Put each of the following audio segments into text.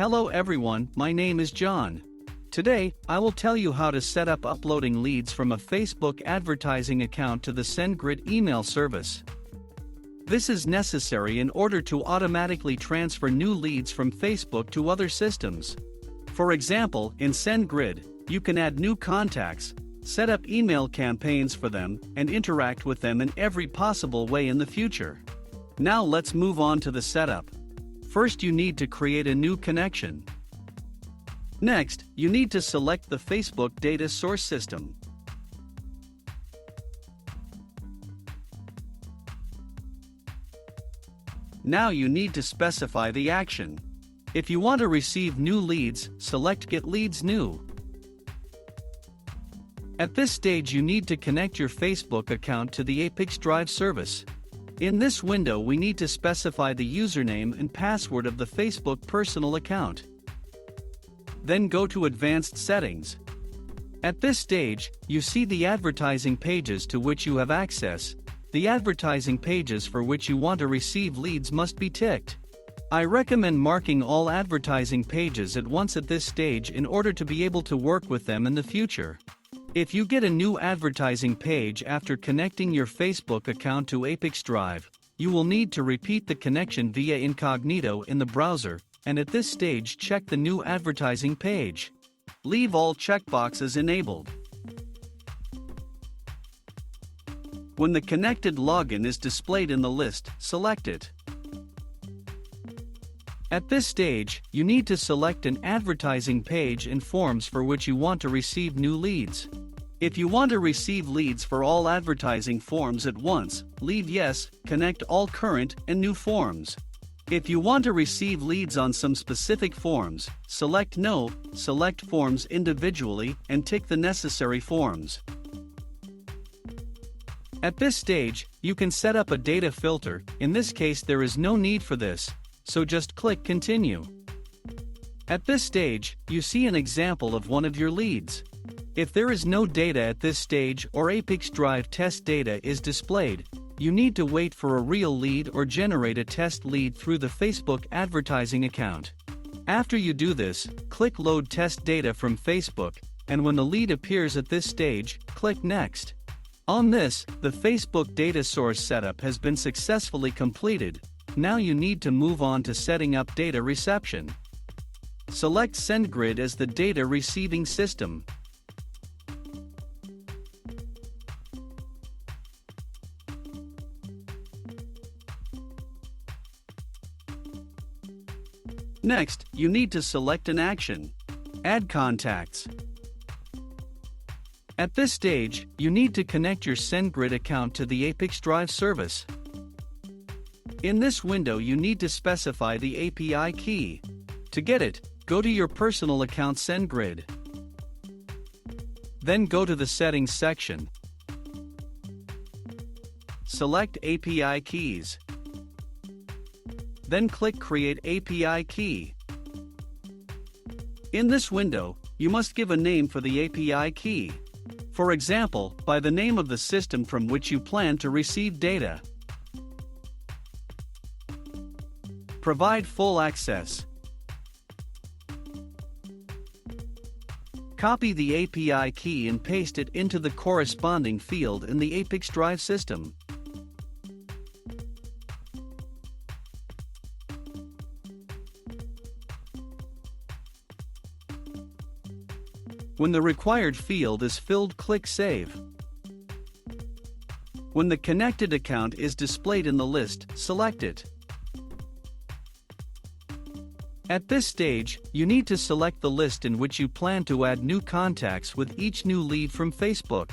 Hello everyone, my name is John. Today, I will tell you how to set up uploading leads from a Facebook advertising account to the SendGrid email service. This is necessary in order to automatically transfer new leads from Facebook to other systems. For example, in SendGrid, you can add new contacts, set up email campaigns for them, and interact with them in every possible way in the future. Now let's move on to the setup. First, you need to create a new connection. Next, you need to select the Facebook data source system. Now you need to specify the action. If you want to receive new leads, select Get Leads New. At this stage, you need to connect your Facebook account to the ApiX-Drive service. In this window, we need to specify the username and password of the Facebook personal account. Then go to Advanced Settings. At this stage, you see the advertising pages to which you have access. The advertising pages for which you want to receive leads must be ticked. I recommend marking all advertising pages at once at this stage in order to be able to work with them in the future. If you get a new advertising page after connecting your Facebook account to ApiX-Drive, you will need to repeat the connection via incognito in the browser, and at this stage check the new advertising page. Leave all checkboxes enabled. When the connected login is displayed in the list, select it. At this stage, you need to select an advertising page and forms for which you want to receive new leads. If you want to receive leads for all advertising forms at once, leave Yes, connect all current and new forms. If you want to receive leads on some specific forms, select No, select forms individually, and tick the necessary forms. At this stage, you can set up a data filter. In this case, there is no need for this, so just click Continue. At this stage, you see an example of one of your leads. If there is no data at this stage or ApiX-Drive test data is displayed, you need to wait for a real lead or generate a test lead through the Facebook advertising account. After you do this, click Load Test Data from Facebook, and when the lead appears at this stage, click Next. On this, the Facebook data source setup has been successfully completed. Now you need to move on to setting up data reception. Select SendGrid as the data receiving system. Next, you need to select an action. Add contacts. At this stage, you need to connect your SendGrid account to the ApiX-Drive service. In this window, you need to specify the API key. To get it, go to your personal account SendGrid. Then go to the Settings section. Select API keys. Then click Create API key. In this window, you must give a name for the API key. For example, by the name of the system from which you plan to receive data. Provide full access. Copy the API key and paste it into the corresponding field in the ApiX-Drive system. When the required field is filled, click Save. When the connected account is displayed in the list, select it. At this stage, you need to select the list in which you plan to add new contacts with each new lead from Facebook.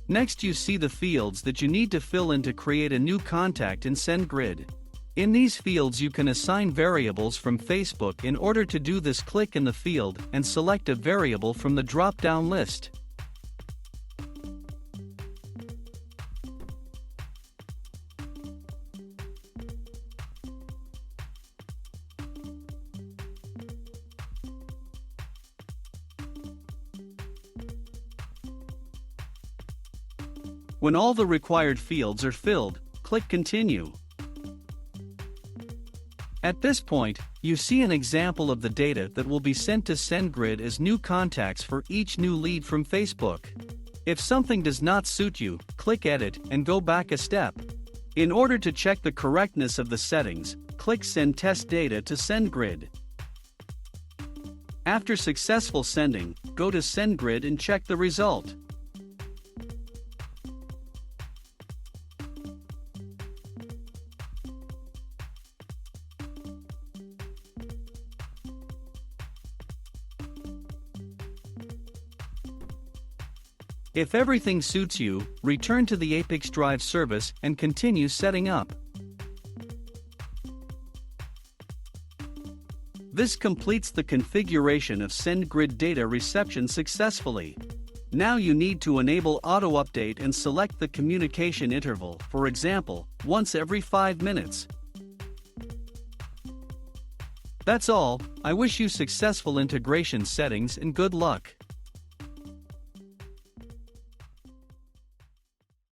Next, you see the fields that you need to fill in to create a new contact in SendGrid. In these fields, you can assign variables from Facebook. In order to do this, click in the field and select a variable from the drop-down list. When all the required fields are filled, click Continue. At this point, you see an example of the data that will be sent to SendGrid as new contacts for each new lead from Facebook. If something does not suit you, click Edit and go back a step. In order to check the correctness of the settings, click Send Test Data to SendGrid. After successful sending, go to SendGrid and check the result. If everything suits you, return to the ApiX-Drive service and continue setting up. This completes the configuration of SendGrid data reception successfully. Now you need to enable auto-update and select the communication interval, for example, once every 5 minutes. That's all. I wish you successful integration settings and good luck.